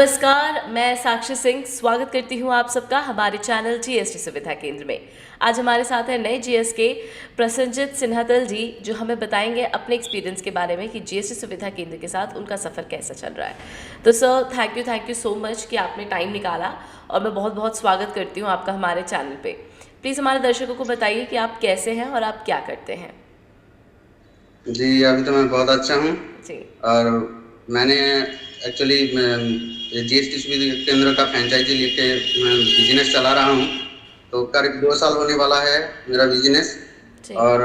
नमस्कार, मैं साक्षी सिंह स्वागत करती हूँ आप सबका हमारे चैनल जीएसटी सुविधा केंद्र में। आज हमारे साथ है नए जीएस के प्रसन्नजीत सिन्हातल जी, जो हमें बताएंगे अपने एक्सपीरियंस के बारे में कि जीएसटी सुविधा केंद्र के साथ उनका सफ़र कैसा चल रहा है। तो sir, thank you so much कि आपने टाइम निकाला और मैं बहुत बहुत स्वागत करती हूँ आपका हमारे चैनल पर। प्लीज़ हमारे दर्शकों को बताइए कि आप कैसे हैं और आप क्या करते हैं। जी, अभी तो मैं बहुत अच्छा हूँ जी। और मैंने एक्चुअली जीएसटी सुविधा केंद्र का फ्रेंचाइजी लेके मैं बिजनेस चला रहा हूँ। तो करीब 2 साल होने वाला है मेरा बिजनेस जी। और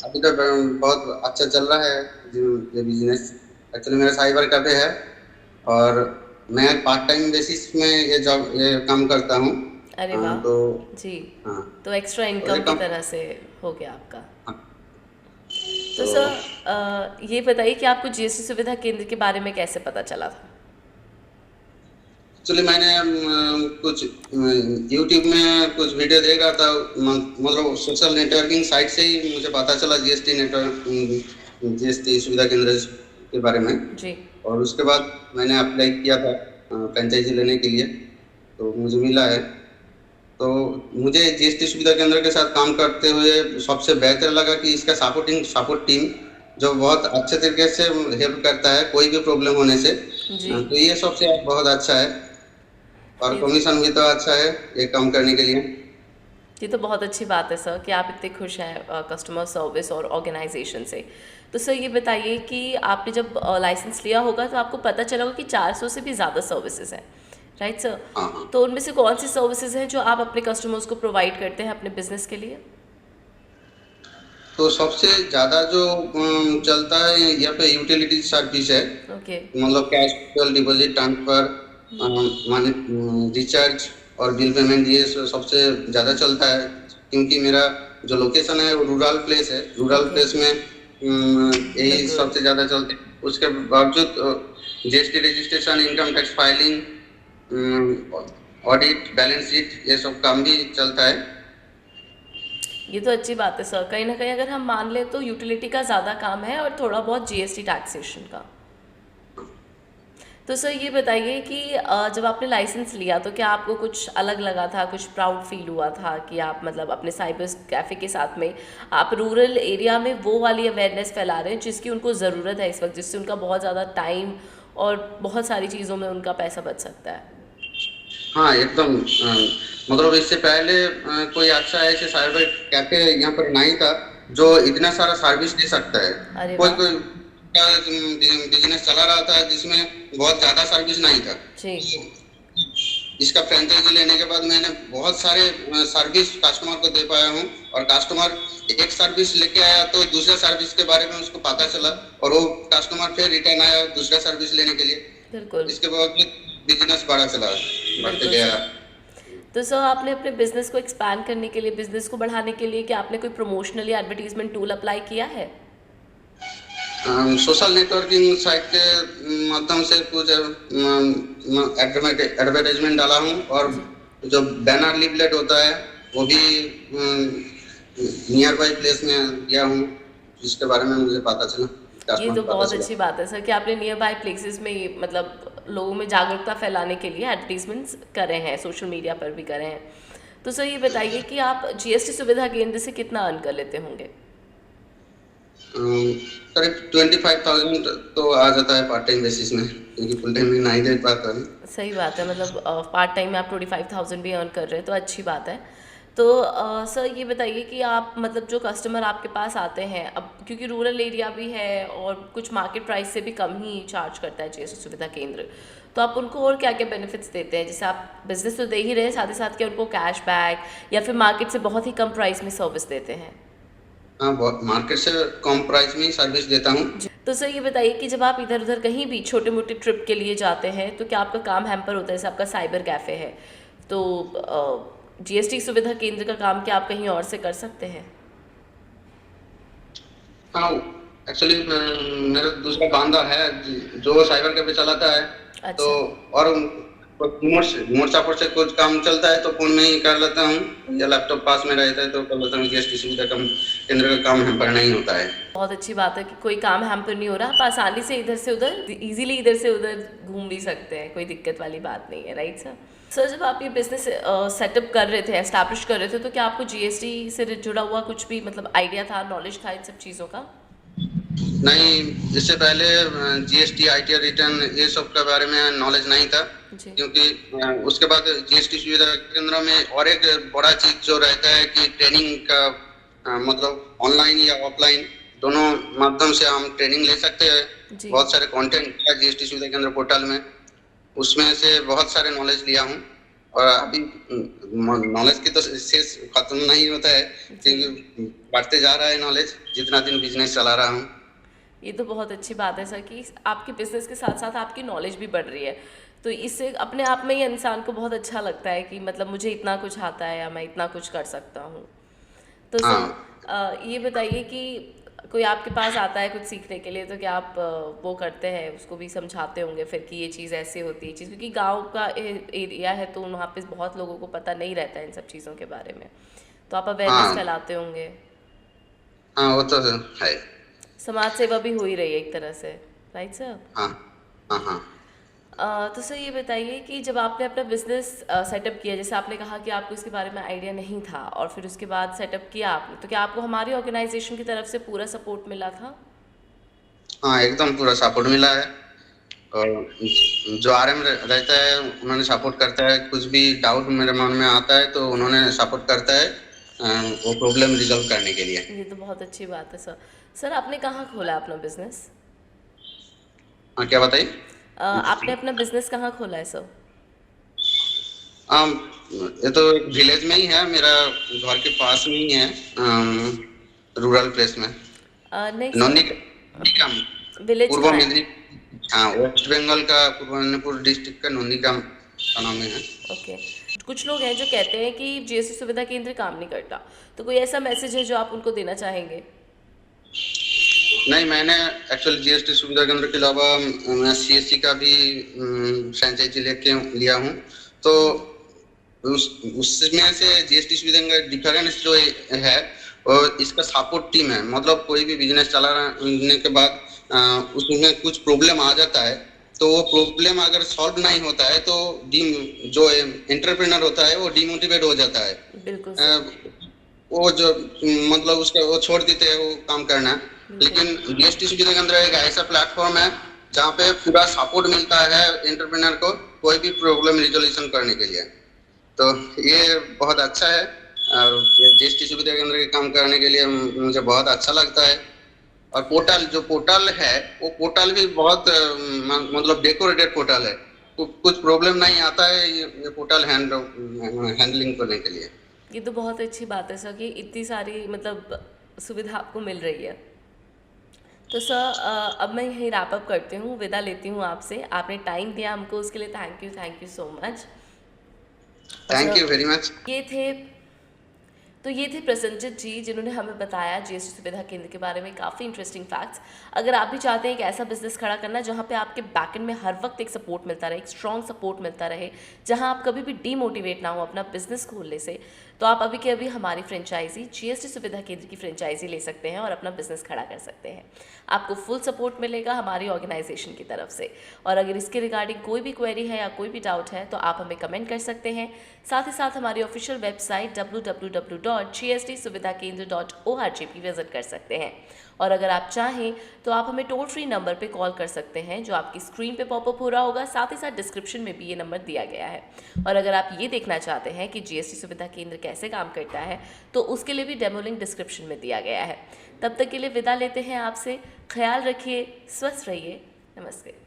अभी तक बहुत अच्छा चल रहा है ये बिजनेस। एक्चुअली मेरा साइबर कैफे है और मैं पार्ट टाइम बेसिस में ये काम करता हूँ। अरे वाह। तो जी। हाँ, तो एक्स्ट्रा तो ये इनकम की काम तरह से हो गया आपका। हाँ, तो तो सर, ये बताइए कि आपको जीएसटी सुविधा केंद्र के बारे में कैसे पता चला था। एक्चुअली मैंने कुछ यूट्यूब में कुछ वीडियो देखा था, मतलब सोशल नेटवर्किंग साइट से ही मुझे पता चला जीएसटी सुविधा केंद्र के बारे में। जी। और उसके बाद मैंने अप्लाई किया था फ्रेंचाइजी लेने के लिए, तो मुझे मिला है। तो मुझे जीएसटी सुविधा केंद्र के साथ काम करते हुए सबसे बेहतर लगा कि इसका सपोर्ट टीम जो बहुत अच्छे तरीके से हेल्प करता है कोई भी प्रॉब्लम होने से। जी। तो ये सबसे बहुत अच्छा है और ये कमीशन भी तो अच्छा है ये काम करने के लिए। ये तो बहुत अच्छी बात है सर कि आप इतने खुश हैं कस्टमर सर्विस और ऑर्गेनाइजेशन से। तो सर, ये बताइए कि आपने जब लाइसेंस लिया होगा तो आपको पता चला होगा कि 400 से भी ज़्यादा सर्विसेज हैं, राइट सर। हाँ हाँ। तो उनमें से कौन सी सर्विसेज हैं जो आप अपने कस्टमर्स को प्रोवाइड करते हैं अपने बिजनेस के लिए। तो सबसे ज़्यादा जो चलता है यहाँ पे यूटिलिटी सर्विस है, ओके। मतलब कैश डिपॉजिट ट्रांसफर, मानी रिचार्ज और बिल पेमेंट, ये सबसे ज़्यादा चलता है। क्योंकि मेरा जो लोकेशन है वो रूरल प्लेस है, रूरल ओके। प्लेस में यही बिल्कुल। सबसे ज़्यादा चलते हैं। उसके बावजूद GST registration, income tax filing, audit, balance sheet, ये सब काम भी चलता है। ये तो अच्छी बात है सर। कहीं ना कहीं अगर हम मान लें तो यूटिलिटी का ज़्यादा काम है और थोड़ा बहुत जीएसटी टैक्सेशन का। तो सर, ये बताइए कि जब आपने लाइसेंस लिया तो क्या आपको कुछ अलग लगा था, कुछ प्राउड फील हुआ था कि आप मतलब अपने साइबर कैफ़े के साथ में आप रूरल एरिया में वो वाली अवेयरनेस फैला रहे हैं जिसकी उनको ज़रूरत है इस वक्त, जिससे उनका बहुत ज़्यादा टाइम और बहुत सारी चीज़ों में उनका पैसा बच सकता है। हाँ, एकदम मतलब इससे पहले कोई अच्छा ऐसे साइबर कैफे यहाँ पर नहीं था जो इतना सारा सर्विस दे सकता है। अरे कोई वाह। कोई बिजनेस चला रहा था जिसमें बहुत ज़्यादा सर्विस नहीं था। जी। इसका फ्रेंचाइजी लेने के बाद मैंने बहुत सारे सर्विस कस्टमर को दे पाया हूँ। और कस्टमर एक सर्विस लेके आया तो दूसरे सर्विस के बारे में उसको पता चला और वो कस्टमर फिर रिटर्न आया दूसरा सर्विस लेने के लिए। बिल्कुल। इसके बाद बिजनेस बढ़ते बिल्कुल गया। सर। तो सर, आपने अपने बिजनेस को एक्सपैंड करने के लिए, बिजनेस को बढ़ाने के लिए, क्या आपने कोई प्रमोशनल या एडवर्टीजमेंट टूल अप्लाई किया है। सोशल नेटवर्किंग साइट के माध्यम से कुछ एडवर्टाइजमेंट डाला हूँ और जी। जो बैनर लीफलेट होता है वो भी नियर बाई प्लेस में दिया हूँ, जिसके बारे में मुझे पता चला, ये कस्टमर तो को पता बहुत चला। अच्छी बात है सर कि आपने नियर बाय प्लेसेस में ये मतलब लोगों में जागरूकता फैलाने के लिए एडवर्टीजमेंट्स करे हैं, सोशल मीडिया पर भी करे हैं। तो सर, ये बताइए कि आप जीएसटी सुविधा केंद्र से कितना अर्न कर लेते होंगे। करीब 25,000 तो आ जाता है पार्ट टाइम बेसिस में, क्योंकि फुल टाइम में नहीं दे पाता है। सही बात है, मतलब पार्ट टाइम में आप 25,000 भी अर्न कर रहे हैं तो अच्छी बात है। तो सर, ये बताइए कि आप मतलब जो कस्टमर आपके पास आते हैं, अब क्योंकि रूरल एरिया भी है और कुछ मार्केट प्राइस से भी कम ही चार्ज करता है जीएसटी सुविधा केंद्र, तो आप उनको और क्या क्या बेनिफिट्स देते हैं। जैसे आप बिजनेस तो दे ही रहे हैं, साथ ही साथ क्या उनको कैश बैक या फिर मार्केट से बहुत ही कम प्राइस में सर्विस देते हैं। हाँ, बहुत मार्केट से कम प्राइस में ही सर्विस देता हूँ। जी। तो सर, ये बताइए कि जब आप इधर उधर कहीं भी छोटे मोटे ट्रिप के लिए जाते हैं तो क्या आपका काम हैम्पर होता है। जैसे आपका साइबर कैफ़े है, तो जीएसटी सुविधा केंद्र का काम क्या आप कहीं और से कर सकते हैं। हाँ, एक्चुअली मेरा दूसरा बंदा है जो साइबर कैफे चलाता है। तो अच्छा। और रिमोट सपोर्ट से कुछ काम चलता है तो फोन में ही कर लेता हूँ, या लैपटॉप पास में रहता है तो कर लेता हूँ। जीएसटी सुविधा केंद्र का काम हैम्पर नहीं होता है। बहुत अच्छी बात है कि कोई काम हैम्पर नहीं हो रहा, आप आसानी से इधर से उधर इजीली इधर से उधर घूम भी सकते हैं, कोई दिक्कत वाली बात नहीं है। Right sir? सर, जब आप ये बिजनेस सेटअप कर रहे थे, एस्टैब्लिश कर रहे थे, तो क्या आपको जीएसटी से जुड़ा हुआ कुछ भी मतलब आइडिया था, नॉलेज था इन सब चीज़ों का? नहीं, इससे पहले जीएसटी आईटीआर रिटर्न ये सब के बारे में नॉलेज नहीं था, जी। क्योंकि उसके बाद जीएसटी सुविधा केंद्र में और एक बड़ा चीज जो रहता है कि ट्रेनिंग का मतलब ऑनलाइन या ऑफलाइन दोनों माध्यम से हम ट्रेनिंग ले सकते हैं। जी। बहुत सारे कंटेंट है जीएसटी सुविधा केंद्र पोर्टल में, उसमें से बहुत सारे नॉलेज लिया हूँ। और अभी नॉलेज की तो शेष खत्म नहीं होता है, क्योंकि बढ़ते जा रहा है नॉलेज जितना दिन बिजनेस चला रहा हूँ। ये तो बहुत अच्छी बात है सर कि आपके बिजनेस के साथ साथ आपकी नॉलेज भी बढ़ रही है, तो इससे अपने आप में ही इंसान को बहुत अच्छा लगता है कि मतलब मुझे इतना कुछ आता है या मैं इतना कुछ कर सकता हूँ। तो सर हाँ, ये बताइए कि कोई आपके पास आता है कुछ सीखने के लिए, तो क्या आप वो करते हैं, उसको भी समझाते होंगे फिर कि ये चीज़ ऐसे होती है चीज़, क्योंकि गांव का एरिया है तो वहाँ पे बहुत लोगों को पता नहीं रहता है इन सब चीज़ों के बारे में, तो आप अवेयरनेस हाँ, फैलाते होंगे। हाँ, वो तो है। समाज सेवा भी हो ही रही है एक तरह से। Right sir? हाँ, हाँ, हाँ, तो सर ये बताइए कि जब आपने अपना बिजनेस सेटअप किया, जैसे आपने कहा कि आपको इसके बारे में आइडिया नहीं था और फिर उसके बाद सेटअप किया आपने, तो क्या आपको हमारी ऑर्गेनाइजेशन की तरफ से पूरा सपोर्ट मिला था? हाँ, एकदम पूरा सपोर्ट मिला है। और जो आरएम रहता है उन्होंने सपोर्ट करता है, कुछ भी डाउट मेरे मन में आता है तो उन्होंने सपोर्ट करता है वो प्रॉब्लम रिजॉल्व करने के लिए। ये तो बहुत अच्छी बात है सर। सर, आपने कहाँ खोला अपना बिजनेस? हाँ, क्या बताइए? आपने अपना बिजनेस कहाँ खोला है सर? हाँ, ये तो एक विलेज में ही है, मेरा घर के पास में ही है, रूरल प्लेस में, नहीं नोनी सर, नंदीग्राम, विलेज पूर्व कहाँ है? मेदिनी। हाँ, वेस्ट बंगाल का पूर्व मेदिनीपुर डिस्ट्रिक्ट का नंदीग्राम का नाम है। ओके। कुछ लोग हैं जो कहते हैं कि जीएसटी सुविधा केंद्र काम नहीं करता, तो कोई ऐसा मैसेज है जो आप उनको देना चाहेंगे? नहीं, मैंने एक्चुअल जीएसटी सुविधा केंद्र के अलावा मैं सीएससी का भी फ्रेंचाइजी लेके लिया हूँ, तो उसमें से जीएसटी सुविधा का डिफरेंस जो है और इसका सपोर्ट टीम है। मतलब कोई भी बिजनेस चलाने के बाद उसमें कुछ प्रॉब्लम आ जाता है, तो वो प्रॉब्लम अगर सॉल्व नहीं होता है तो जो एंटरप्रेन्योर होता है वो डिमोटिवेट हो जाता है। बिल्कुल अ, सर। वो जो मतलब उसका वो छोड़ देते हैं वो काम करना। बिल्कुल। लेकिन जीएसटी सुविधा के अंदर एक ऐसा प्लेटफॉर्म है जहाँ पे पूरा सपोर्ट मिलता है एंटरप्रेन्योर को कोई भी प्रॉब्लम रिजोल्यूशन करने के लिए। तो ये बहुत अच्छा है, और ये जीएसटी सुविधा केंद्र के काम करने के लिए मुझे बहुत अच्छा लगता है। और पोर्टल है, वो पोर्टल भी बहुत मतलब डेकोरेटेड पोर्टल है, कुछ प्रॉब्लम नहीं आता है ये पोर्टल हैंडलिंग करने के लिए। ये तो बहुत अच्छी बात है सर कि इतनी सारी मतलब सुविधा आपको मिल रही है। तो सर अब मैं यहीं रैप अप करती हूँ, विदा लेती हूँ आपसे। आपने टाइम दिया हमको, उसके लिए thank you so much. Thank sir, you very much. ये थे प्रसन्नजीत जी, जिन्होंने हमें बताया जीएसटी सुविधा केंद्र के बारे में काफ़ी इंटरेस्टिंग फैक्ट्स। अगर आप भी चाहते हैं एक ऐसा बिजनेस खड़ा करना जहाँ पे आपके बैकएंड में हर वक्त एक सपोर्ट मिलता रहे, एक स्ट्रॉन्ग सपोर्ट मिलता रहे, जहाँ आप कभी भी डीमोटिवेट ना हो अपना बिजनेस खोलने से, तो आप अभी के अभी हमारी फ्रेंचाइजी जीएसटी सुविधा केंद्र की फ्रेंचाइजी ले सकते हैं और अपना बिजनेस खड़ा कर सकते हैं। आपको फुल सपोर्ट मिलेगा हमारी ऑर्गेनाइजेशन की तरफ से। और अगर इसके रिगार्डिंग कोई भी क्वेरी है या कोई भी डाउट है तो आप हमें कमेंट कर सकते हैं। साथ ही साथ हमारी ऑफिशियल वेबसाइट www.gstsuvidhakendra.org भी विजिट कर सकते हैं। और अगर आप चाहें तो आप हमें टोल फ्री नंबर पे कॉल कर सकते हैं जो आपकी स्क्रीन पे पॉपअप हो रहा होगा, साथ ही साथ डिस्क्रिप्शन में भी ये नंबर दिया गया है। और अगर आप ये देखना चाहते हैं कि जीएसटी सुविधा केंद्र कैसे काम करता है तो उसके लिए भी डेमो लिंक डिस्क्रिप्शन में दिया गया है। तब तक के लिए विदा लेते हैं आपसे। ख्याल रखिए, स्वस्थ रहिए, नमस्ते।